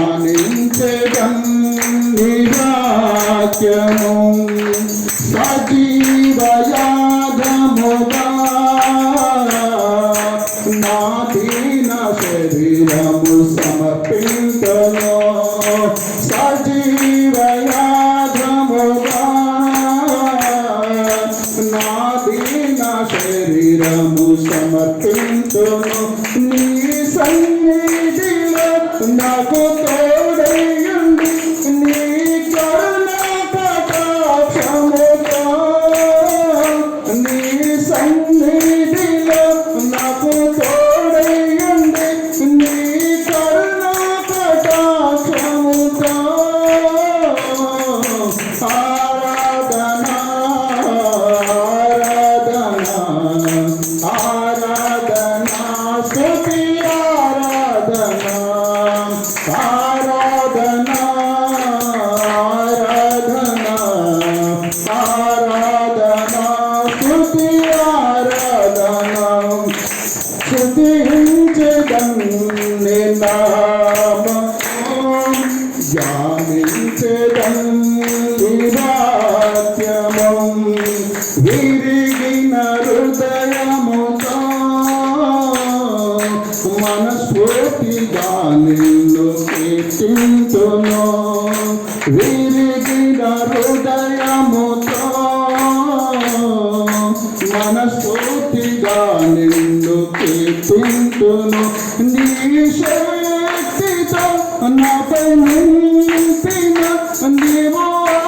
ధ్యానించడం నీ వాక్యము సజీవయాగముగా నా దీన శరీరము సమర్పించును సజీవయాగముగా నా దీన శరీరము సమర్పించును నీ సన్నిధిలో నాకు తోడయ్యుండి నీ కరుణ కటాక్షముతో నీ సన్నిధిలో నాకు తోడయ్యుండి నీ కరుణ కటాక్షముతో ఆరాధన ఆరాధన స్తుతి ఆరాధన ఆరాధన ఆరాధన ఆరాధన స్తుతి ఆరాధన స్తుతించెదం నీ నామము ధ్యానించెదం నీ వాక్యము విరిగిన హృదయముతో మనస్ఫూర్తిగా నిన్ను కీర్తింతును విరిగిన హృదయముతో మనస్ఫూర్తిగా నిన్ను కీర్తింతును నీ శక్తితో నాపై నింపిన నీవు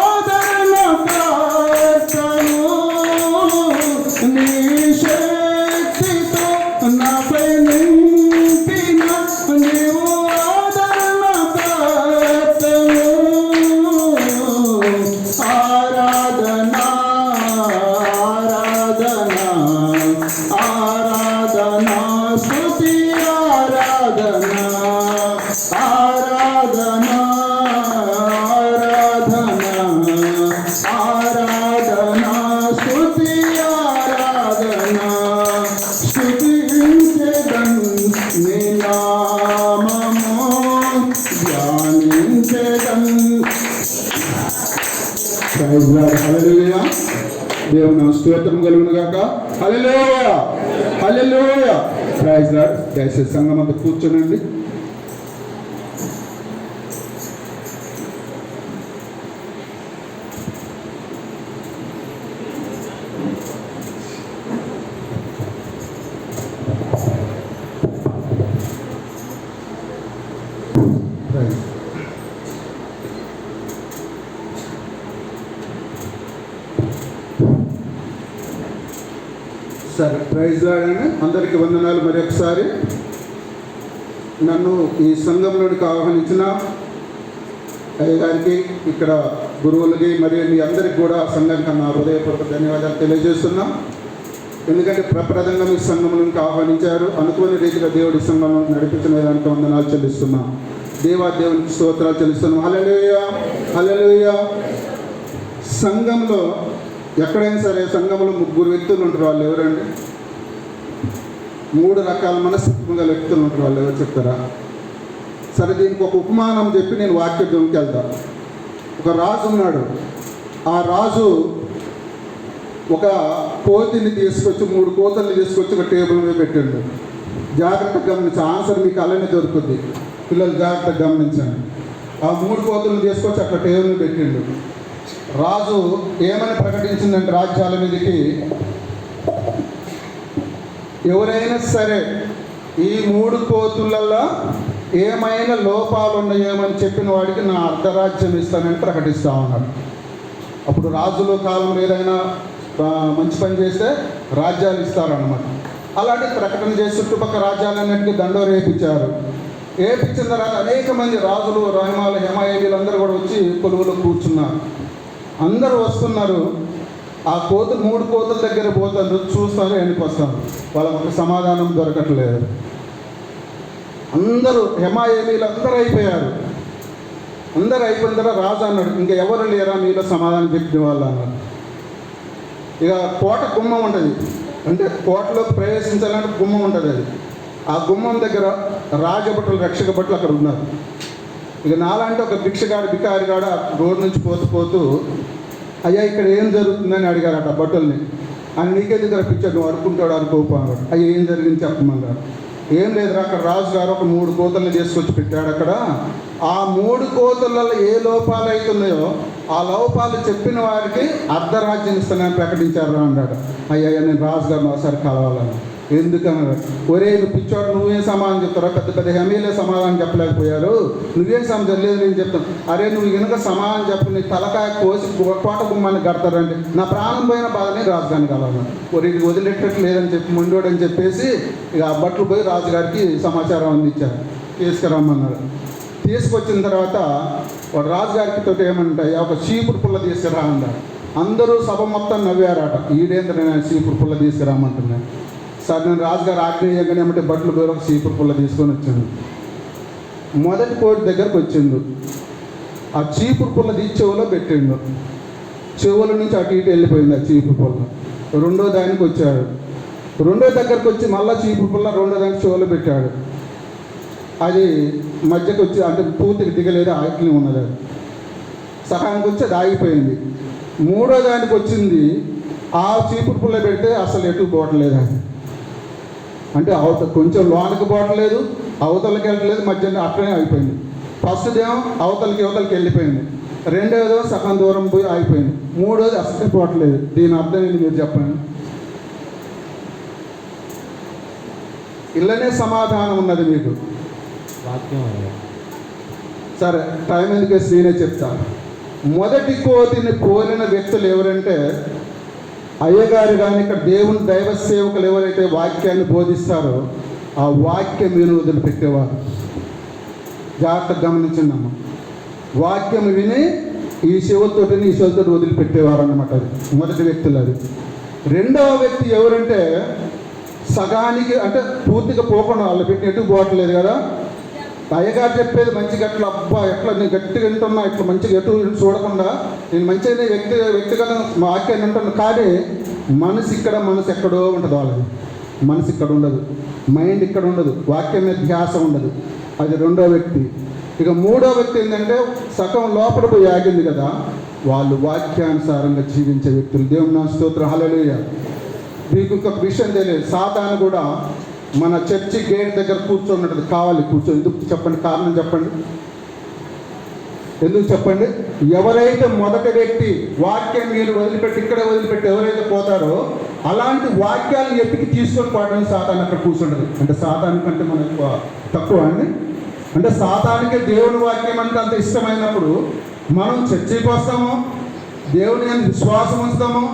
ఆదరణ ప్రార్థను నీ శక్తితో నాపై నింపిన నీవు ఆదరణ ప్రార్థను ఆరాధన ఆరాధన ఆరాధన స్తుతి ఆరాధన ఆరాధన ఆరాధన స్తుతి ఆరాధన స్తుతించెదం నీ నామము ధ్యానించెదం. హల్లెలూయా. దేవుని స్తోత్రం కలుగును గాక. Hallelujah hallelujah. Praise Lord. దయచేసి సంఘం అంతా కూర్చోనండి. సరే, ప్రైజ్ లార్డ్ అండి. అందరికీ వందనాలు. మరి ఒకసారి నన్ను ఈ సంఘంలోనికి ఆహ్వానించిన అయ్య గారికి, ఇక్కడ గురువులకి, మరియు మీ అందరికి కూడా సంఘానికి నా హృదయపూర్వక ధన్యవాదాలు తెలియజేస్తున్నాం. ఎందుకంటే ప్రప్రదంగా మీ సంఘంలోనికి ఆహ్వానించారు. అనుకోని రీతిగా దేవుడి సంఘంలో నడిపించిన దానికి వందనాలు చెల్లిస్తున్నాం. దేవునికి స్తోత్రాలు చెల్లిస్తున్నాం. హల్లెలూయా హల్లెలూయా. సంఘంలో ఎక్కడైనా సరే సంఘంలో ముగ్గురు వ్యక్తులు ఉంటారు. వాళ్ళు ఎవరండి? 3 రకాల మనస్తత్వం గల వ్యక్తులు ఉంటారు. వాళ్ళు ఎవరు చెప్తారా? సరే, దీనికి ఒక ఉపమానం చెప్పి నేను వాక్యంలోకి వెళ్తాను. ఒక రాజు ఉన్నాడు. ఆ రాజు ఒక కోతిని తీసుకొచ్చి 3 కోతల్ని తీసుకొచ్చి ఒక టేబుల్ మీద పెట్టిండు. జాగ్రత్తగా గమనించి ఆన్సర్ మీకు అలానే దొరుకుద్ది. పిల్లలు జాగ్రత్తగా గమనించండి. ఆ 3 కోతలను తీసుకొచ్చి అక్కడ టేబుల్ మీద పెట్టిండు. రాజు ఏమని ప్రకటించిందంటే రాజ్యాల మీదకి, ఎవరైనా సరే ఈ 3 కోతులలో ఏమైనా లోపాలు ఉన్నాయేమని చెప్పిన వాడికి నా అర్ధరాజ్యం ఇస్తానని ప్రకటిస్తూ ఉన్నాడు. అప్పుడు రాజుల కాలంలో ఏదైనా మంచి పని చేస్తే రాజ్యాలు ఇస్తారన్నమాట. అలాంటి ప్రకటన చేసి చుట్టుపక్కల రాజ్యాలన్నింటికీ దండోరు వేయించారు. వేయించిన తర్వాత అనేక మంది రాజులు, రహమాలు, హెమాయేలీలందరూ కూడా వచ్చి కొలువులో కూర్చున్నారు. అందరూ వస్తున్నారు. ఆ 3 కోతుల దగ్గర పోతారు, చూస్తారు, వెనకొస్తారు. వాళ్ళకు ఒక సమాధానం దొరకట్లేదు. అందరూ హెమాయేలీలు అందరూ అయిపోయారు. అందరూ అయిపోయిన తర్వాత రాజు అన్నాడు, ఇంకా ఎవరు లేరా మీలో సమాధానం చెప్పిన వాళ్ళు అన్నాడు. ఇక కోట గుమ్మం ఉంటుంది, అంటే కోటలోకి ప్రవేశించాలంటే గుమ్మం ఉంటుంది. అది ఆ గుమ్మం దగ్గర రాజభటులు, రక్షక భటులు అక్కడ ఉన్నారు. ఇక నాలాంటి ఒక బికారిగాడు రోడ్డు నుంచి పోతూ అయ్యా ఇక్కడ ఏం జరుగుతుందని అడిగారట బట్టల్ని. అని నీకెందుకు రప్పించాడు, నువ్వు అడుకుంటాడు అనుకోపో అన్నాడు. అయ్యా ఏం జరిగింది చెప్పమన్నారు. ఏం లేదురా, అక్కడ రాజుగారు ఒక 3 కోతల్ని తీసుకొచ్చి పెట్టాడు. అక్కడ ఆ 3 కోతలలో ఏ లోపాలు అవుతున్నాయో ఆ లోపాలు చెప్పిన వారికి అర్ధరాజ్యం ఇస్తానని ప్రకటించారు అన్నాడు. అయ్యా నేను రాజుగారిని ఒకసారి కలవాలని. ఎందుకన్నాడు. ఒరే నువ్వు పిచ్చోడు, నువ్వేం సమాధానం చెప్తారా, పెద్ద ఎమ్మెల్యే సమాధానం చెప్పలేకపోయారు, నువ్వేం సమాధానం లేదు నేను చెప్తాను. అరే నువ్వు కనుక సమాధానం చెప్పు, నీ తలకాయ కోసి కోట గుమ్మాన్ని కడతారంటే నా ప్రాణం పోయిన బాధని రాజుగారిని కలవాలి. ఒరే ఇది వదిలేటట్టు లేదని చెప్పి ముండోడని చెప్పేసి ఇక ఆ బట్టలు పోయి రాజుగారికి సమాచారం అందించారు. తీసుకురమ్మన్నాడు. తీసుకొచ్చిన తర్వాత వాడు రాజుగారికి తోటి ఏమంటాయి, ఒక చీపురు పుల్ల తీసుకురా అన్నాడు. అందరూ సభ మొత్తం నవ్వారట. ఈడేంద్ర నేను చీపురు పుల్ల తీసుకురామంటున్నాను. సార్ నేను రాజుగారు ఆగ్నేయంగానే ఏమంటే బట్టలు పోయి ఒక చీపురు పుల్ల తీసుకొని వచ్చాను. మొదటి కోటి దగ్గరకు వచ్చిండు. ఆ చీపురు పుల్ల తీసి చెవులో పెట్టిండు. చెవుల నుంచి అటు ఇటు వెళ్ళిపోయింది ఆ చీపురు పుల్ల. రెండో దానికి వచ్చాడు. రెండో దగ్గరకు వచ్చి మళ్ళీ చీపురు పుల్ల రెండో దానికి చెవులో పెట్టాడు. అది మధ్యకి వచ్చి అంటే పూర్తికి దిగలేదు, ఆగిని ఉన్నది. అది సహాయానికి వచ్చి అది ఆగిపోయింది. మూడో దానికి వచ్చింది. ఆ చీపురు పుల్ల పెడితే అసలు ఎటు పోవట్లేదు. అది అంటే కొంచెం లోనకి పోవట్లేదు, అవతలకి వెళ్ళట్లేదు, మధ్యలో అట్లనే అయిపోయింది. ఫస్ట్ ఏమో అవతలకి వెళ్ళిపోయింది. రెండోదో సగం దూరం పోయి ఆగిపోయింది. మూడోది అసలు పోవట్లేదు. దీని అర్థం ఏంటి మీరు చెప్పండి. ఇళ్ళనే సమాధానం ఉన్నది మీకు. సరే టైం ఎందుకేసి నేనే చెప్తాను. మొదటి కోతిని పోలిన వ్యక్తులు ఎవరంటే అయ్యగారు కానీ ఇక్కడ దేవుని దైవ సేవకులు ఎవరైతే వాక్యాన్ని బోధిస్తారో ఆ వాక్యం విని వదిలిపెట్టేవారు. జాగ్రత్తగా గమనించిందమ్మ. వాక్యం విని ఈ చెవులతో వదిలిపెట్టేవారు అన్నమాట. అది మొదటి వ్యక్తులు. అది రెండవ వ్యక్తి ఎవరంటే సగానికి అంటే పూర్తిగా పోకుండా వాళ్ళు పెట్టి ఎటు పోవట్లేదు కదా. అయ్యగారు చెప్పేది మంచిగా అట్లా అబ్బా ఎట్లా నేను గట్టిగా వింటున్నా, ఇట్లా మంచిగా ఎటు చూడకుండా నేను మంచిగా వ్యక్తిగత వాక్యాన్ని వింటున్నాను. కానీ మనసు ఎక్కడో ఉంటుంది. వాళ్ళది మనసు ఇక్కడ ఉండదు, మైండ్ ఇక్కడ ఉండదు, వాక్యం మీద ధ్యాస ఉండదు. అది రెండో వ్యక్తి. ఇక మూడో వ్యక్తి ఏంటంటే సగం లోపల పోయి ఆగింది కదా, వాళ్ళు వాక్యానుసారంగా జీవించే వ్యక్తులు. దేవుని నా స్తోత్రం, హల్లెలూయా. మీకు ఇంకొక విషయం తెలియదు, సాతాను కూడా మన చర్చి గేట్ దగ్గర కూర్చోన్నట్టు కావాలి. ఎందుకు చెప్పండి, కారణం చెప్పండి, ఎందుకు చెప్పండి. ఎవరైతే మొదటి వ్యక్తి వాక్యం మీరు ఇక్కడే వదిలిపెట్టి ఎవరైతే పోతారో అలాంటి వాక్యాలను ఎత్తికి తీసుకొని పోవడానికి సాతాను అక్కడ కూర్చుంటుంది. అంటే సాతాను కంటే మనకు తక్కువ అండి. అంటే సాతానికే దేవుని వాక్యం అంటే అంత ఇష్టమైనప్పుడు మనం చర్చికి వస్తాము, దేవుని అని విశ్వాసం ఉంచుతాము,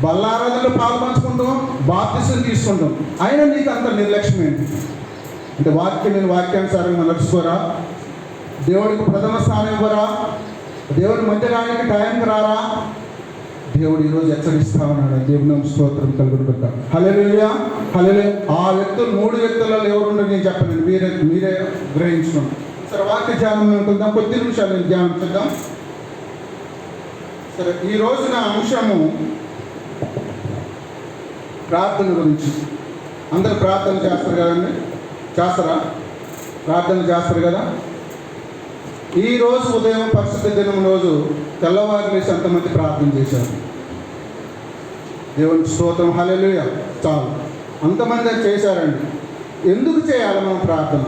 బల్లారాధనలో పాల్పంచుకుంటాం, బాప్తిసం తీసుకుంటాం. అయినా నీకు అంత నిర్లక్ష్యం ఏంటి అంటే వాక్యానుసారంగా నడుచుకోరా, దేవుడికి ప్రథమ స్థానం ఇవ్వరా, దేవుడి మందిరానికి టైంకి రారా. దేవుడు ఈరోజు హెచ్చరిస్తా ఉన్నాడు. దేవుని స్తోత్రం కలుగును. హల్లెలూయా, హల్లెలూయా. ఆ వ్యక్తులు 3 వ్యక్తులలో ఎవరుండో నేను చెప్పండి, మీరే గ్రహించుకోండి. సరే వాక్య ధ్యానం అనుకుందాం, కొద్ది నిమిషాలు నేను ధ్యానం చేద్దాం. సరే ఈ రోజున అంశము ప్రార్థన గురించి. అందరూ ప్రార్థన చేస్తారు కదండి, చేస్తారా? ప్రార్థన చేస్తారు కదా. ఈరోజు ఉదయం పరిశుద్ధ దినం రోజు తెల్లవారు లేసి ఎంతమంది ప్రార్థన చేశారు? దేవుని స్తోత్రం, హల్లెలూయా. చాలు, అంతమంది చేశారండి. ఎందుకు చేయాలి మనం ప్రార్థన?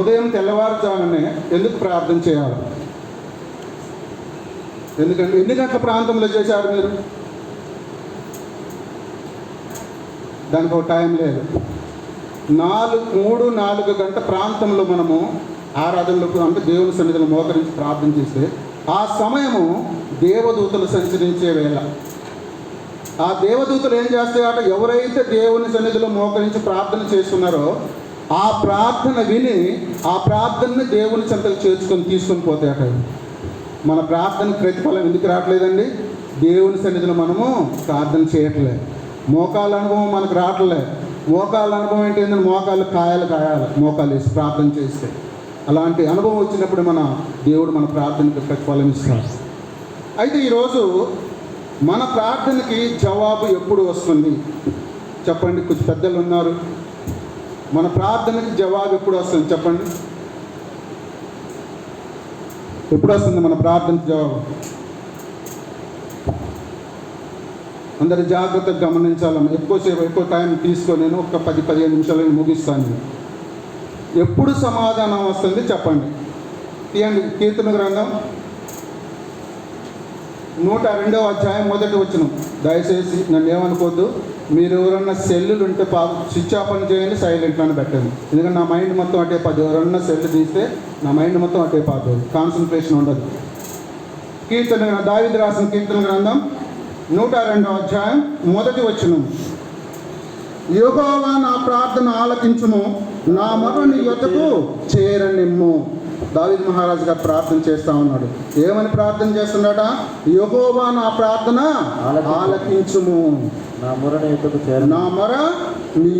ఉదయం తెల్లవారుజామునే ఎందుకు ప్రార్థన చేయాలి? ఎందుకంటే ఎన్ని గంటల ప్రాంతంలో చేశారు మీరు? దానికి ఒక టైం లేదు. 3-4 గంట ప్రాంతంలో మనము ఆరాధనలో అంటే దేవుని సన్నిధిలో మోకరించి ప్రార్థన చేస్తే ఆ సమయము దేవదూతలు సంచరించే వేళ. ఆ దేవదూతలు ఏం చేస్తాయట? ఎవరైతే దేవుని సన్నిధిలో మోకరించి ప్రార్థన చేస్తున్నారో ఆ ప్రార్థన విని ఆ ప్రార్థనని దేవుని చెంతకు తీసుకొని పోతాయట. మన ప్రార్థన ప్రతిఫలం ఎందుకు రావట్లేదండి? దేవుని సన్నిధిలో మనము ప్రార్థన చేయట్లేదు. మోకాళ్ళ అనుభవం మనకు రావట్లేదు. మోకాళ్ళ అనుభవం ఏంటంటే మోకాళ్ళు కాయాలి, మోకాలు వేసి ప్రార్థన చేస్తే. అలాంటి అనుభవం వచ్చినప్పుడు దేవుడు మన ప్రార్థనకి ప్రతిఫలం ఇస్తాడు. అయితే ఈరోజు మన ప్రార్థనకి జవాబు ఎప్పుడు వస్తుంది చెప్పండి? కొంచెం పెద్దలు ఉన్నారు. మన ప్రార్థనకి జవాబు ఎప్పుడు వస్తుంది చెప్పండి? ఎప్పుడు వస్తుంది మన ప్రార్థన జవాబు? అందరు జాగ్రత్తగా గమనించాలమ్మా. ఎక్కువ టైం తీసుకో, నేను ఒక 10-15 నిమిషాలు ముగిస్తాను. ఎప్పుడు సమాధానం వస్తుంది చెప్పండి. తీయండి కీర్తన గ్రంథం 102వ అధ్యాయం 1వ వచనం. దయచేసి నన్ను ఏమనుకోవద్దు. మీరు ఎవరన్నా సెల్లులు ఉంటే స్విచ్ ఆఫ్ అని చేయండి, సైలెంట్లోనే పెట్టండి. ఎందుకంటే నా మైండ్ మొత్తం అటే పోదు. ఎవరన్నా సెల్ తీస్తే నా మైండ్ మొత్తం అటే పోతుంది, కాన్సన్ట్రేషన్ ఉండదు. కీర్తన దావీదు రాసిన కీర్తన గ్రంథం 102వ అధ్యాయం 1వ వచనం. యెహోవా నా ప్రార్థన ఆలకించుము, నా మొర నీ యొద్దకు చేరనిమ్ము. దావీదు మహారాజు గారు ప్రార్థన చేస్తూ ఉన్నాడు. ఏమని ప్రార్థన చేస్తున్నాడ? యెహోవా నా ప్రార్థన ఆలకించుము, నా మొర నీ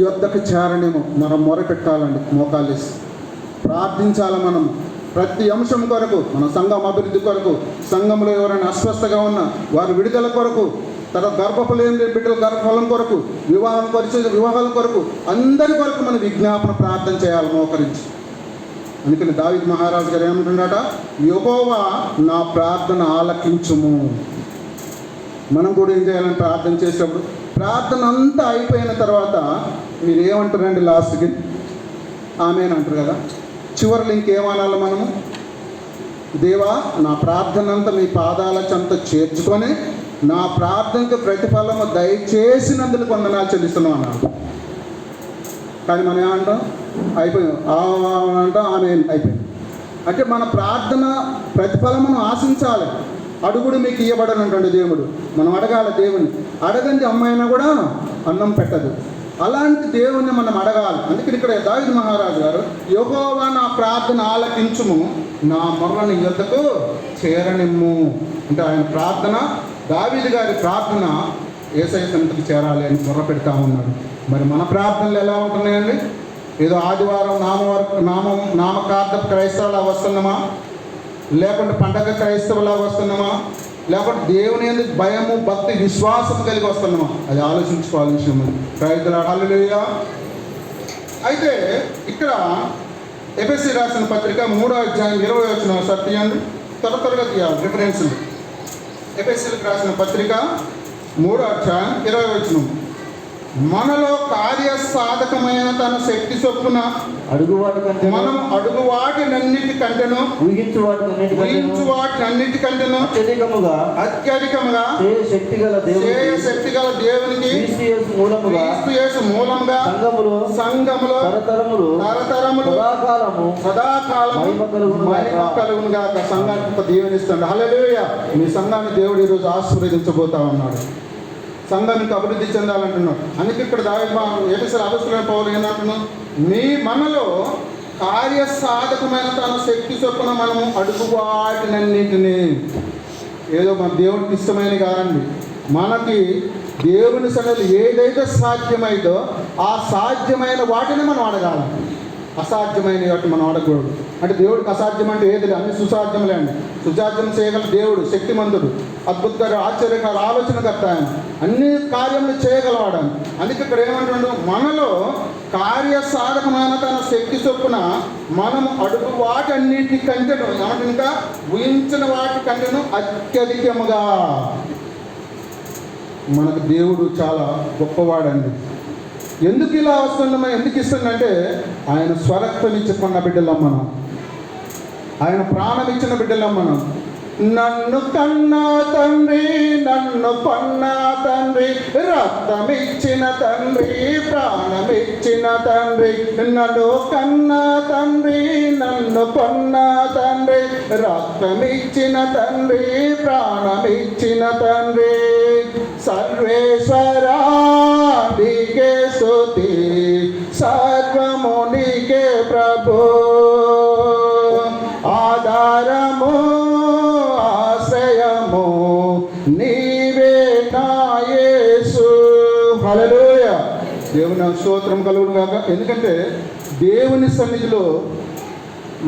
యొద్దకు చేరనిమ్ము. మనం మొర పెట్టాలండి, మోకాలేసి ప్రార్థించాలి. మనం ప్రతి అంశం కొరకు, మన సంఘం అభివృద్ధి కొరకు, సంఘంలో ఎవరైనా అస్వస్థగా ఉన్నా వారి విడుదల కొరకు, తర్వాత గర్భఫలం లేని బిడ్డల గర్భఫలం కొరకు, వివాహాల కొరకు, అందరి కొరకు మనం విజ్ఞాపన ప్రార్థన చేయాలి మోకరించి. అందుకని దావీదు మహారాజు గారు ఏమంటున్నాడ? యెహోవా నా ప్రార్థన ఆలకించుము. మనం కూడా ఏం చేయాలని ప్రార్థన చేసేటప్పుడు, ప్రార్థన అంతా అయిపోయిన తర్వాత మీరు ఏమంటారండి? లాస్ట్కి ఆమేన్ అంటారు కదా. చివరిలో ఇంకేమనాలి మనము? దేవా నా ప్రార్థన అంతా మీ పాదాల చెంత చేర్చుకొని నా ప్రార్థనకు ప్రతిఫలము దయచేసినందుకు వందనాలు చెల్లిస్తున్నాం అన్నాడు. కానీ మనం ఏమంటాం? అయిపోయాం అంటాం, ఆమేన్ అయిపోయింది. అంటే మన ప్రార్థన ప్రతిఫలమును ఆశించాలి. అడుగుడు మీకు ఇవ్వబడనంటండి దేవుడు. మనం అడగాలి దేవుని. అడగండి అమ్మాయినా కూడా అన్నం పెట్టదు. అలాంటి దేవుణ్ణి మనం అడగాలి. అందుకని ఇక్కడ దావీదు మహారాజు గారు యెహోవా నా ప్రార్థన ఆలకించుము, నా మొర్ర నీ యొద్దకు చేరనిమ్ము అంటే ఆయన ప్రార్థన, దావీదు గారి ప్రార్థన యేసయ్య సన్నిధికి చేరాలి అని మొర్ర పెడతా ఉన్నాడు. మరి మన ప్రార్థనలు ఎలా ఉంటున్నాయండి? ఏదో ఆదివారం నామకార్థ క్రైస్తవులా వస్తున్నామా, లేకుంటే పండగ క్రైస్తవులా వస్తున్నామా, లేకుంటే దేవుని యందు భయము భక్తి విశ్వాసం కలిగి వస్తున్నామా? అది ఆలోచించుకోవాలి విషయం. క్రైస్తవుల హల్లెలూయా. అయితే ఇక్కడ ఎఫెసీ రాసిన పత్రిక 3వ అధ్యాయం 20వ వచనం సత్యండి, త్వరగా తీయాలి రిఫరెన్స్. ఎఫెసీలకు రాసిన పత్రిక 3వ అధ్యాయం 20వ వచనం. మనలో కార్యసాధకమైన తన శక్తి చొప్పున మనం అడుగు వాటినన్నిటికంటేను ఊహించు వాటినన్నిటికంటేను అత్యధికముగా శక్తి గల దేవునికి క్రీస్తు యేసు మూలముగా సంఘములో తరతరములు సదాకాలము మహిమ కలుగును గాక. సంఘానికి దీవెనిస్తాడు. హల్లెలూయా. మీ సంఘాన్ని దేవుడు ఈరోజు ఆశీర్వదించబోతా ఉన్నాడు. సంఘానికి అభివృద్ధి చెందాలంటున్నాడు. అందుకే ఇక్కడ ఎఫెసీయుల అపొస్తలుడైన పౌలు ఏమంటున్నాడు? మనలో కార్యసాధకమైన తన శక్తి చొప్పున మనము అడుగు వాటినన్నింటినీ, ఏదో మన దేవుడికి ఇష్టమైన కాదండి, మనకి దేవుని సన్నిధిలో ఏదైతే సాధ్యమైందో ఆ సాధ్యమైన వాటిని మనం అడగాలి. అసాధ్యమైన వాటిని మనం అడగకూడదు. అంటే దేవుడికి అసాధ్యం అంటే ఏది లేదు, అన్ని సుసాధ్యములే అండి. సుసాధ్యం చేయగల దేవుడు, శక్తిమంతుడు, అద్భుతకర ఆశ్చర్యకర ఆలోచనకర్త ఆయన, అన్ని కార్యములు చేయగలవాడు. అందుకే ఇక్కడ ఏమంటాడు? మనలో కార్యసాధకమైన తన శక్తి చొప్పున మనము అడుగు వాటన్నిటికంటేను ఏమంటే ఇంకా ఊహించిన వాటికంటేను అత్యధికముగా. మనకు దేవుడు చాలా గొప్పవాడండి. ఎందుకు ఇలా వస్తుందమ్మా, ఎందుకు ఇస్తుందంటే ఆయన స్వరక్తం ఇచ్చుకున్న బిడ్డలం మనం, ఆయన ప్రాణం ఇచ్చిన బిడ్డలం మనం. నన్ను కన్నా తండ్రి, నన్ను పన్నా తండ్రి, రక్తమిచ్చిన తండ్రి, ప్రాణమిచ్చిన తండ్రి. నన్ను కన్నా తండ్రి, నన్ను పన్నా తండ్రి, రక్తమిచ్చిన తండ్రి, ప్రాణమిచ్చిన తండ్రి. సర్వేశ్వరా నీకే స్తుతి, సర్వము నీకే ప్రభు, ఆధారము ఆశ్రయము నీవే నా యేసు. హల్లెలూయా. దేవుని స్తోత్రం కలుగును గాక. ఎందుకంటే దేవుని సన్నిధిలో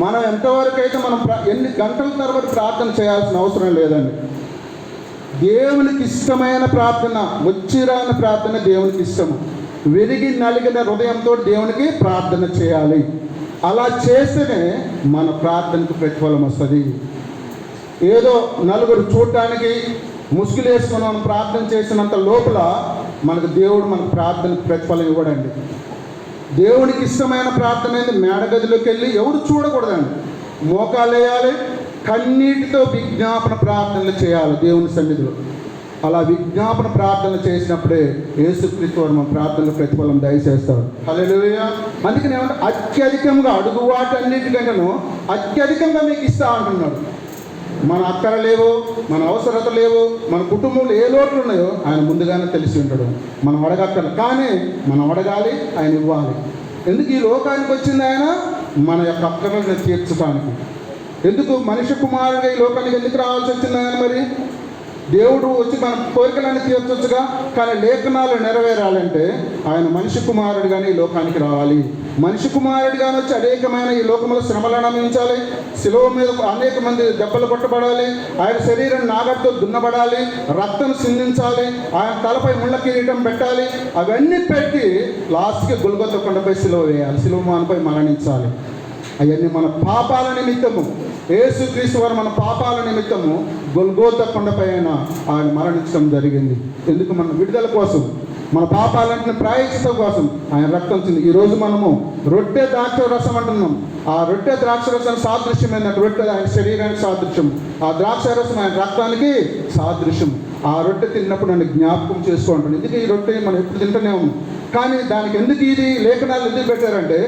మనం ఎంతవరకు అయితే మనం ఎన్ని గంటల తరబడి ప్రార్థన చేయాల్సిన అవసరం లేదండి. దేవునికి ఇష్టమైన ప్రార్థన, వచ్చిరాని ప్రార్థన దేవునికి ఇష్టము. విరిగి నలిగిన హృదయంతో దేవునికి ప్రార్థన చేయాలి. అలా చేస్తేనే మన ప్రార్థనకు ప్రతిఫలం వస్తుంది. ఏదో నలుగురు చూడటానికి ముసుగులు వేసుకొని మనం ప్రార్థన చేసినంత లోపల మనకు దేవుడు మన ప్రార్థనకు ప్రతిఫలం ఇవ్వడండి. దేవునికి ఇష్టమైన ప్రార్థన ఏంది? మేడగదిలోకి వెళ్ళి ఎవరు చూడకూడదండి, మోకాలు వేయాలి, కన్నీటితో విజ్ఞాపన ప్రార్థనలు చేయాలి దేవుని సన్నిధిలో. అలా విజ్ఞాపన ప్రార్థన చేసినప్పుడే యేసుక్రీస్తు వారు మన ప్రార్థనలు ప్రతిఫలం దయచేస్తాడు. హల్లెలూయా. అందుకని ఏమంటే అత్యధికంగా అడుగు వాటన్నిటికంటేనూ అత్యధికంగా మీకు ఇస్తా అంటున్నాడు. మన అక్కర లేవు, మన అవసరత లేవు, మన కుటుంబంలో ఏ లోట్లు ఉన్నాయో ఆయన ముందుగానే తెలిసి ఉంటాడు. మనం అడగక్కర్లేదు, కానీ మనం అడగాలి, ఆయన ఇవ్వాలి. ఎందుకు ఈ లోకానికి వచ్చింది? ఆయన మన యొక్క అక్కరలను తీర్చడానికి. ఎందుకు మనిషి కుమారుడిగా ఈ లోకానికి ఎందుకు రావాల్సి వచ్చింది ఆయన? మరి దేవుడు వచ్చి మన కోరికలన్నీ తీర్చొచ్చుగా, కానీ లేఖనాలు నెరవేరాలంటే ఆయన మనిషి కుమారుడిగానే ఈ లోకానికి రావాలి. మనిషి కుమారుడిగానే వచ్చి అనేకమైన ఈ లోకంలో శ్రమలను అనుభవించాలి, శిలువ మీద అనేక మంది దెబ్బలు కొట్టబడాలి, ఆయన శరీరం నాగటితో దున్నబడాలి, రక్తం సిందించాలి, ఆయన తలపై ముళ్ళ కిరీటం పెట్టాలి. అవన్నీ పెట్టి లాస్ట్కి గొల్గొతా కొండపై శిలువ వేయాలి, శిలువ మానపై మరణించాలి. అవన్నీ మన పాపాల నిమిత్తము, యేసుక్రీస్తు వారు మన పాపాల నిమిత్తము గొల్గొతా కొండపై ఆయన మరణించడం జరిగింది. ఎందుకు? మన విడుదల కోసం, మన పాపాలంటే ప్రాయశ్చిత్తం కోసం ఆయన రక్తం వచ్చింది. ఈరోజు మనము రొట్టె ద్రాక్ష రసం అంటున్నాం. ఆ రొట్టె ద్రాక్ష రసం సాదృశ్యం ఏంటంటే రొట్టె ఆయన శరీరానికి సాదృశ్యం, ఆ ద్రాక్ష రసం ఆయన రక్తానికి సాదృశ్యం. ఆ రొట్టె తిన్నప్పుడు నన్ను జ్ఞాపకం చేసుకుంటాను. ఎందుకు ఈ రొట్టె మనం ఎప్పుడు తింటూనే ఉన్నాం, కానీ దానికి ఎందుకు ఇది లేఖనాలు ఎందుకు పెట్టారంటే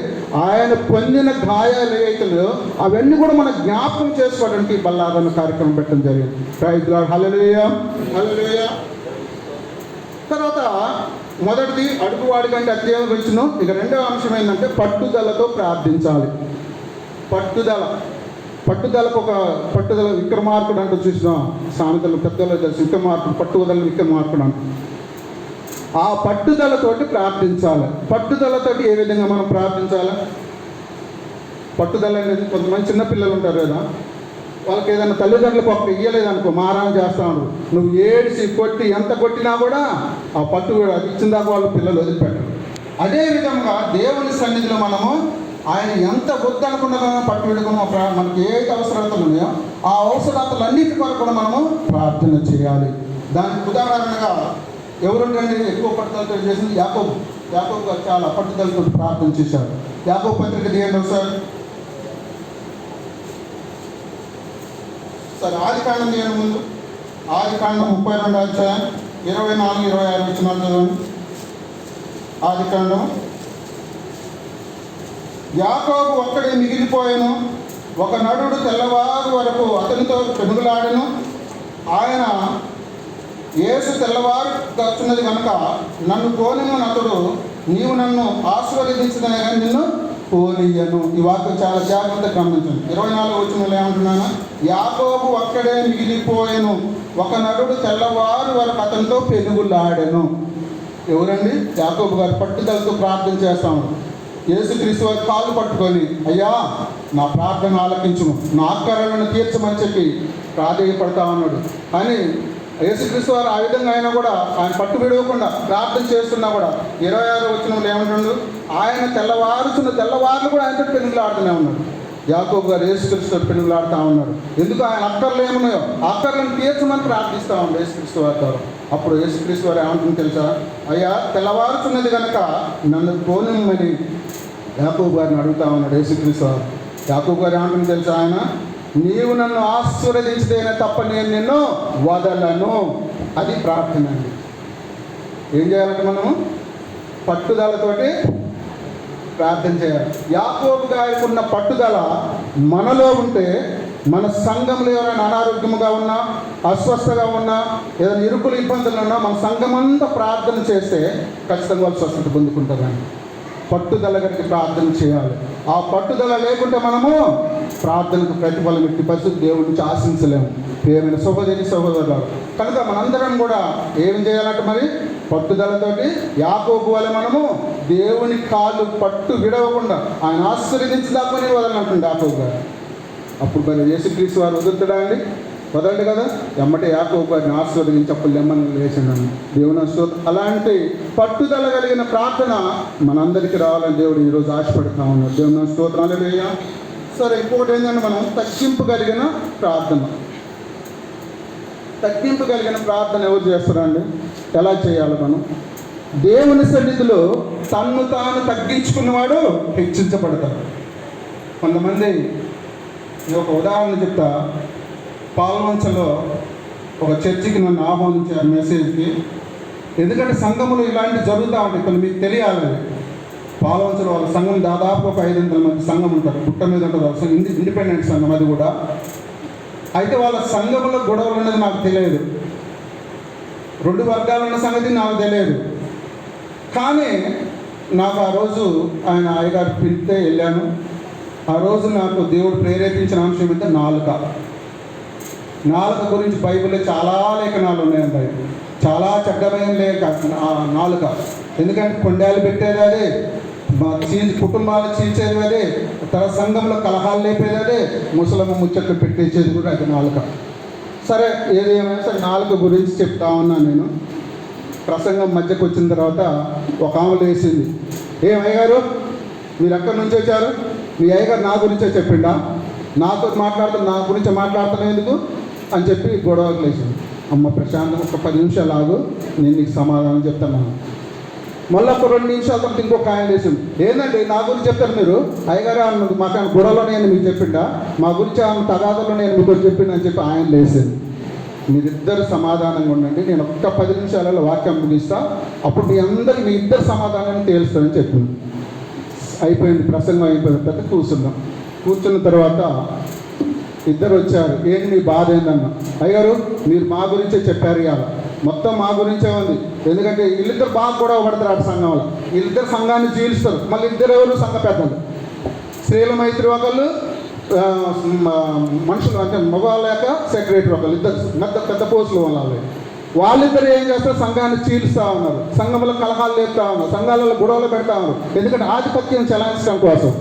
ఆయన పొందిన గాయాలు ఏవైతున్నాయో అవన్నీ కూడా మనం జ్ఞాపకం చేసుకోవడానికి బల్లారన్న కార్యక్రమం పెట్టడం జరిగింది. Praise the Lord. Hallelujah, hallelujah. తర్వాత మొదటిది అడుగువాడి కంటే అత్యయం వచ్చును. ఇక రెండవ అంశం ఏంటంటే పట్టుదలతో ప్రార్థించాలి. పట్టుదలకు ఒక పట్టుదల విక్రమార్కుడు అంటూ చూసిన సామెతలు పెద్దలు తెలుసు. విక్రమార్కుడు, పట్టుదల విక్రమార్కుడు అంట. ఆ పట్టుదలతోటి ప్రార్థించాలి. పట్టుదలతోటి ఏ విధంగా మనం ప్రార్థించాలి? పట్టుదల అనేది కొంతమంది చిన్నపిల్లలు ఉంటారు కదా, వాళ్ళకి ఏదైనా తల్లిదండ్రులకు ఒక ఇయ్యలేదనుకో మారాన్ని చేస్తా ఉంటారు. నువ్వు ఏడిసి కొట్టి ఎంత కొట్టినా కూడా ఆ పట్టు కూడా అది ఇచ్చిన దాకా వాళ్ళు పిల్లలు వదిలిపెట్టరు. అదేవిధంగా దేవుని సన్నిధిలో మనము ఆయన ఎంత వద్దనుకున్నా పట్టు విడుకున్నా మనకి ఏ అవసరతలు ఉన్నాయో ఆ అవసరతలన్నిటి కొరకు కూడా మనము ప్రార్థన చేయాలి. దానికి ఉదాహరణగా ఎవరుండండి ఎక్కువ పట్టుదలతో చేసింది? యాకోబు గారు చాలా పట్టుదలతో ప్రార్థన చేశారు. యాకోబు పత్రిక తీయండి సార్. ఆదికాండం తీయండి ముందు. ఆదికాండం 32వ అధ్యాయం 24-26 వచనాలు చదవండి. ఆదికాండం. యాకోబు ఒక్కడే మిగిలిపోయాను, ఒక నరుడు తెల్లవారు వరకు అతనితో పెనుగులాడెను. ఆయన యేసు తెల్లవారు వస్తున్నది కనుక నన్ను పోనిమని అతడు, నీవు నన్ను ఆశీర్వదించదనే కానీ నిన్ను పోనీయను. ఈ వాక్యం చాలా జాగ్రత్తగా గమనించండి. 24వ వచనంలో ఏమంటున్నాను? యాకోబు ఒక్కడే మిగిలిపోయాను, ఒక నరుడు తెల్లవారు వరకు అతనితో పెనుగులాడెను. ఎవరండి? యాకోబు గారు పట్టుదలతో ప్రార్థన చేస్తాము. యేసుక్రీస్తు వారి కాళ్ళు పట్టుకొని, అయ్యా నా ప్రార్థన ఆలకించును, నా ఆకారాలను తీర్చమని చెప్పి ప్రాధేయపడతా ఉన్నాడు. కానీ యేసుక్రీస్తు వారు ఆ విధంగా అయినా కూడా ఆయన పట్టు విడవకుండా ప్రార్థన చేస్తున్నా కూడా 26వ వచనంలో ఏమంటుండు? ఆయన తెల్లవారులు కూడా ఆయనతో పెనుగులాడుతూనే ఉన్నాడు. యాకోబు గారు యేసుక్రీస్తు పెనుగులాడుతూ ఉన్నాడు. ఎందుకు? ఆయన అక్కర్లు ఏమున్నాయో అక్కర్లను తీర్చమని ప్రార్థిస్తూ ఉన్నాడు యేసుక్రీస్తు వారి ద్వారా. అప్పుడు యేసుక్రీస్తు వారు ఏమంటుంది తెలుసా? అయ్యా తెల్లవారుతున్నది కనుక నన్ను పోనిమ్మని యాకోబు గారిని అడుగుతా ఉన్నాడు యేసుక్రీస్తు వారు. యాకోబు గారు ఏమంటుంది తెలుసా? ఆయన, నీవు నన్ను ఆశీర్వదించితేనే తప్ప నేను నిన్ను వదలను. అది ప్రార్థన అండి. ఏం చేయాలంటే మనము పట్టుదలతోటి ప్రార్థన చేయాలి. యాకోబు గారికి ఉన్న పట్టుదల మనలో ఉంటే, మన సంఘంలో ఎవరైనా అనారోగ్యముగా ఉన్నా, అస్వస్థగా ఉన్నా, ఏదైనా ఇరుకులు ఇబ్బందులు ఉన్నా మన సంఘం అంతా ప్రార్థన చేస్తే ఖచ్చితంగా వాళ్ళు స్వస్థత పొందుకుంటారండి. పట్టుదల గడికి ప్రార్థన చేయాలి. ఆ పట్టుదల లేకుంటే మనము ప్రార్థనకు ప్రతిఫలం ఇట్టి పరిస్థితి దేవుడి నుంచి ఆశించలేము. ప్రియమైన సహోదరులు కనుక మనందరం కూడా ఏం చేయాలంటే మరి పట్టుదలతోటి యాకోబు వలె మనము దేవుని కాళ్ళు పట్టు విడవకుండా ఆయన ఆశీర్వదించదామని వదలనంటుంది యాకోబు గారు. అప్పుడు మరి యేసుక్రీస్తు వారు వదులుతాడా అండి? వదలండి కదా. ఎమ్మటే యాకోబు గారిని ఆశీర్వదించి అప్పుడు లెమ్మని లేచిండను. దేవుని స్తోత్రం. అలాంటి పట్టుదల కలిగిన ప్రార్థన మనందరికీ రావాలని దేవుడు ఈరోజు ఆశపడుతూ ఉన్నాడు. దేవుని స్తోత్రాలు వేయ. సరే, ఇంకొకటి ఏంటంటే మనం తగ్గింపు కలిగిన ప్రార్థన. తగ్గింపు కలిగిన ప్రార్థన ఎవరు చేస్తారండి? ఎలా చేయాలి మనం? దేవుని సన్నిధిలో తన్ను తాను తగ్గించుకున్నవాడు హెచ్చించబడతాడు. కొంతమంది, ఒక ఉదాహరణ చెప్తా. పాల్వంచలో ఒక చర్చికి నన్ను ఆహ్వానించారు మెసేజ్కి. ఎందుకంటే సంఘములు ఇలాంటివి జరుగుతూ ఉంటాయి, కొన్ని మీకు తెలియాలి. పాల్వంచలో వాళ్ళ సంఘం దాదాపు ఒక 500 మంది సంఘం ఉంటారు, పుట్ట మీద ఉంటుంది. ఇండిపెండెంట్ సంఘం అది కూడా. అయితే వాళ్ళ సంఘంలో గొడవలు ఉన్నది నాకు తెలియదు, 2 వర్గాలు ఉన్న సంగతి నాకు తెలియదు. కానీ నాకు ఆ రోజు ఆయన అయ్యగారు పిలిస్తే వెళ్ళాను. ఆ రోజు నాకు దేవుడు ప్రేరేపించిన అంశం ఏంటంటే నాలుక గురించి బైబిల్లో చాలా లేఖనాలు ఉన్నాయండి. చాలా చెడ్డమైన లేఖ నాలుక. ఎందుకంటే కొండలు పెట్టేది అదే, కుటుంబాలు చీల్చేది అదే, తన సంఘంలో కలహాలు లేపేది అదే, ముసలమ్మ ముచ్చట్లు పెట్టేసేది కూడా అది నాలుక. సరే, ఏది ఏమైనా సరే నాలుక గురించి చెప్తా ఉన్నాను నేను. ప్రసంగం మధ్యకు వచ్చిన తర్వాత ఒక ఆమె లేచింది, అయ్యగారు మీరు ఎక్కడి నుంచి వచ్చారు? మీ అయ్యగారు నా గురించే చెప్పిండా? నాతో నా గురించి మాట్లాడుతున్నా ఎందుకు అని చెప్పి గొడవకు లేచింది. అమ్మ ప్రశాంతం, ఒక 10 నిమిషాలు ఆగు, నేను నీకు సమాధానం చెప్తాను. మళ్ళీ ఒక 2 నిమిషాల తర్వాత ఇంకొక ఆయన లేచింది, ఏంటంటే నా గురించి చెప్తారు మీరు? అయ్యగారు మాకు ఆయన గొడవలో నేను మీకు చెప్పిండా? మా గురించి ఆమె తగాదలో నేను మీకు చెప్పిండా అని చెప్పి ఆయన లేచింది. మీరిద్దరు సమాధానంగా ఉండండి, నేను ఒక్క 10 నిమిషాలలో వాక్యం ముగిస్తా, అప్పుడు మీ ఇద్దరు సమాధానాన్ని తేలుస్తానని చెప్పింది. అయిపోయింది, ప్రసంగం అయిపోయిన తర్వాత కూర్చున్న తర్వాత ఇద్దరు వచ్చారు. ఏంటి మీ బాధ ఏందన్న? అయ్యారు మీరు మా గురించే చెప్పారు, ఇవాళ మొత్తం మా గురించే ఉంది. ఎందుకంటే వీళ్ళిద్దరు బాగా గొడవ పడతారు అటు సంఘంలో, వీళ్ళిద్దరు సంఘాన్ని చీలుస్తారు. మళ్ళీ ఇద్దరు ఎవరు? సంఘ పెద్దలు, స్త్రీల మైత్రి ఒకళ్ళు, మనుషులు అంటే మగవాళ్ళ యొక్క సెక్రటరీ ఒకళ్ళు, ఇద్దరు పెద్ద పోస్టులు వాళ్ళిద్దరు ఏం చేస్తారు? సంఘాన్ని చీలుస్తూ ఉన్నారు, సంఘంలో కలహాలు లేపుతా ఉన్నారు, సంఘాలలో గొడవలు పెడతా ఉన్నారు. ఎందుకంటే ఆధిపత్యం చెలాయించడం కోసం.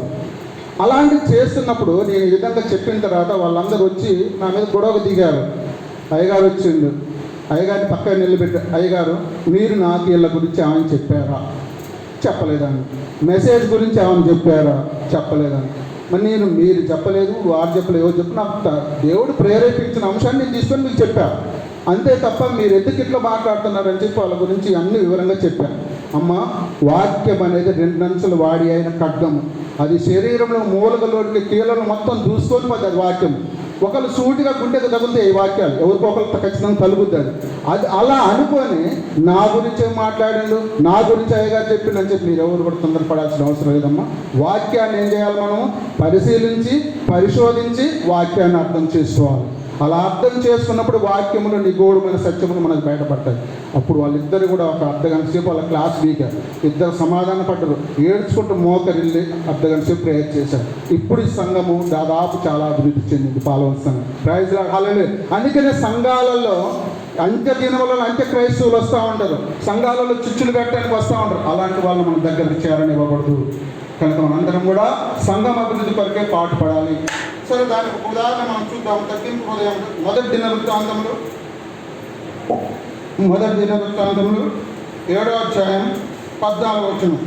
అలాంటివి చేస్తున్నప్పుడు నేను ఈ విధంగా చెప్పిన తర్వాత వాళ్ళందరూ వచ్చి నా మీద గొడవకు దిగారు. అయ్యగారు వచ్చిండు, అయ్యగారిని పక్కన నిలబెట్టి, అయ్యగారు మీరు నాకు వీళ్ళ గురించి ఏమైనా చెప్పారా? చెప్పలేదని. మెసేజ్ గురించి ఏమైనా చెప్పారా? చెప్పలేదని. మరి మీరు చెప్పలేదు, వారు చెప్పలేదు, ఎవరు చెప్పు, నాకు దేవుడు ప్రేరేపించిన అంశాన్ని నేను తీసుకొని మీకు చెప్పాను, అంతే తప్ప మీరు ఎందుకు ఇట్లా మాట్లాడుతున్నారని చెప్పి వాళ్ళ గురించి అన్ని వివరంగా చెప్పాను. అమ్మ, వాక్యం అనేది 2 అంచులు వాడి అయిన ఖడ్గము, అది శరీరంలో మూలకలోకి కీలను మొత్తం దూసుకొని పోతుంది. అది వాక్యం ఒకళ్ళు సూటిగా గుండెకు తగులుతాయి ఈ వాక్యాలు, ఎవరికొకరు ఖచ్చితంగా తలుగుతుంది. అది అలా అనుకొని నా గురించి ఏం మాట్లాడాడు, నా గురించి అయ్యగారు చెప్పిందని చెప్పి మీరు ఎవరు కూడా తొందరపడాల్సిన అవసరం లేదమ్మా. వాక్యాన్ని ఏం చేయాలి? మనము పరిశీలించి పరిశోధించి వాక్యాన్ని అర్థం చేసుకోవాలి. అలా అర్థం చేసుకున్నప్పుడు వాక్యములు నిగూఢమైన సత్యములు మనకు బయటపడతాయి. అప్పుడు వాళ్ళిద్దరు కూడా ఒక అర్ధగంట సేపు వాళ్ళ క్లాస్ వీకారు, ఇద్దరు సమాధాన పడ్డరు, ఏడ్చుకుంటూ మోకరిల్లి అర్ధగంట సేపు ప్రేయర్ చేశారు. ఇప్పుడు ఈ సంఘము దాదాపు చాలా అభివృద్ధి చెందింది, పాల్వంచ సంఘం. ప్రైజ్ హల్లెలూయా. అందుకనే సంఘాలలో అంత్యదినములలో క్రైస్తవులు వస్తూ ఉంటారు, సంఘాలలో చిచ్చులు పెట్టడానికి వస్తూ ఉంటారు. అలాంటి వాళ్ళు మన దగ్గరికి చేరని ఇవ్వకూడదు. కనుక మనందరం కూడా సంఘం అభివృద్ధి కొరకే పాటుపడాలి. సరే, దానికి ఒక ఉదాహరణ మనం చూద్దాం. తగ్గింపు హృదయం. మొదటి దినవృత్తాంతములు 7వ అధ్యాయం 14వ వచనం.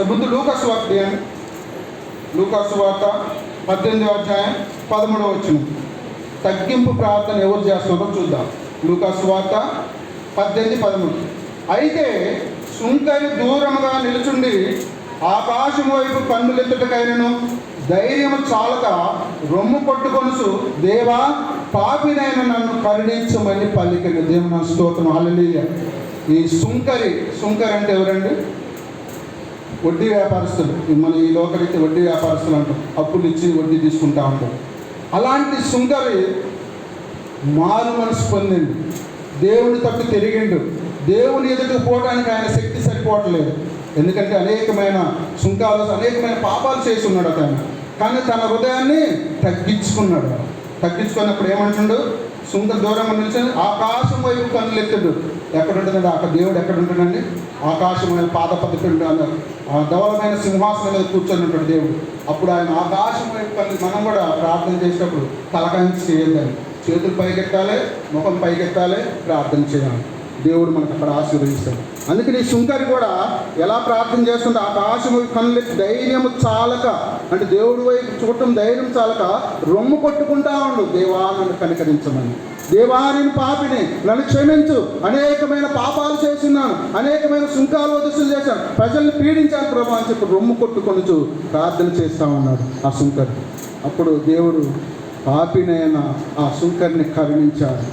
ముందు లూకాసు వార్త 18వ అధ్యాయం 13వ వచనం. తగ్గింపు ప్రార్థన ఎవరు చేస్తున్నారో చూద్దాం. లూకాసు వార్త 18:13. అయితే సుంకరి దూరముగా నిలుచుండి ఆకాశం వైపు కన్నులెత్తుటకైనను ధైర్యము చాలక రొమ్ము కొట్టుకొనుసు, దేవా పాపినైన నన్ను కరుణించమని పలికిన. దేవుని స్తోత్రం, హల్లెలూయా. ఈ సుంకరి అంటే ఎవరండి? వడ్డీ వ్యాపారస్తులు. మన ఈ లోకరైతే వడ్డీ వ్యాపారస్తులు అంటాం, అప్పులు ఇచ్చి వడ్డీ తీసుకుంటా ఉంటాం. అలాంటి సుంకరి మారు మనసు పొందిండు, దేవుని తప్పి తిరిగిండు. దేవుని ఎదుటికి పోవడానికి ఆయన శక్తి సరిపోవట్లేదు. ఎందుకంటే అనేకమైన సుంకాలు, అనేకమైన పాపాలు చేసి ఉన్నాడు అతను. కానీ తన హృదయాన్ని తగ్గించుకున్నప్పుడు ఏమంటుండు? సుంక దూరంగా నిలిచి ఆకాశం వైపు కన్నులెత్తుడు. ఎక్కడ ఉంటుందండి అక్కడ దేవుడు? ఎక్కడ ఉంటుందండి? ఆకాశం మీద పాదపద్ధతి అన్నారు. ఆ ధవలమైన సింహాసనం మీద కూర్చొని ఉంటాడు దేవుడు. అప్పుడు ఆయన ఆకాశం వైపు కన్ను. మనం కూడా ప్రార్థన చేసేటప్పుడు తలకాంచి చేయొద్దని, చేతులు పైకెత్తాలి, ముఖం పైకెత్తాలి, ప్రార్థన చేయాలి. దేవుడు మనకు అక్కడ ఆశీర్వదిస్తాడు. అందుకని సుంకరి కూడా ఎలా ప్రార్థన చేస్తుంటే ఆకాశము కన్నులెత్తి ధైర్యము చాలక అంటే దేవుడి వైపు చూడటం ధైర్యం చాలక రొమ్ము కొట్టుకుంటా ఉండు, దేవా నన్ను కనికరించమని. దేవా నేను పాపిని, నన్ను క్షమించు, అనేకమైన పాపాలు చేస్తున్నాను, అనేకమైన సుంకాలు వదుసులు చేశాను, ప్రజల్ని పీడించాను ప్రభు అని చెప్పి రొమ్ము కొట్టుకొనుచు ప్రార్థన చేస్తూ ఉన్నాడు ఆ సుంకర్. అప్పుడు దేవుడు పాపినైన ఆ సుంకర్ని కరుణించాడు.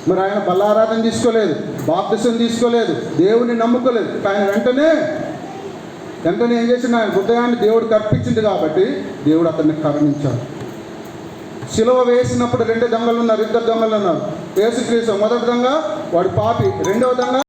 మరి ఆయన బలారాధన తీసుకోలేదు, బాప్తిసం తీసుకోలేదు, దేవుని నమ్ముకోలేదు. ఆయన వెంటనే ఏం చేసిన, ఆయన హృదయాన్ని దేవుడికి అర్పించింది కాబట్టి దేవుడు అతన్ని కరుణించాడు. శిలువ వేసినప్పుడు 2 దొంగలు ఉన్నారు, 2 దొంగలు ఉన్నారు. యేసుక్రీస్తు మొదటి దొంగ, వాడు పాపి. రెండవ దొంగ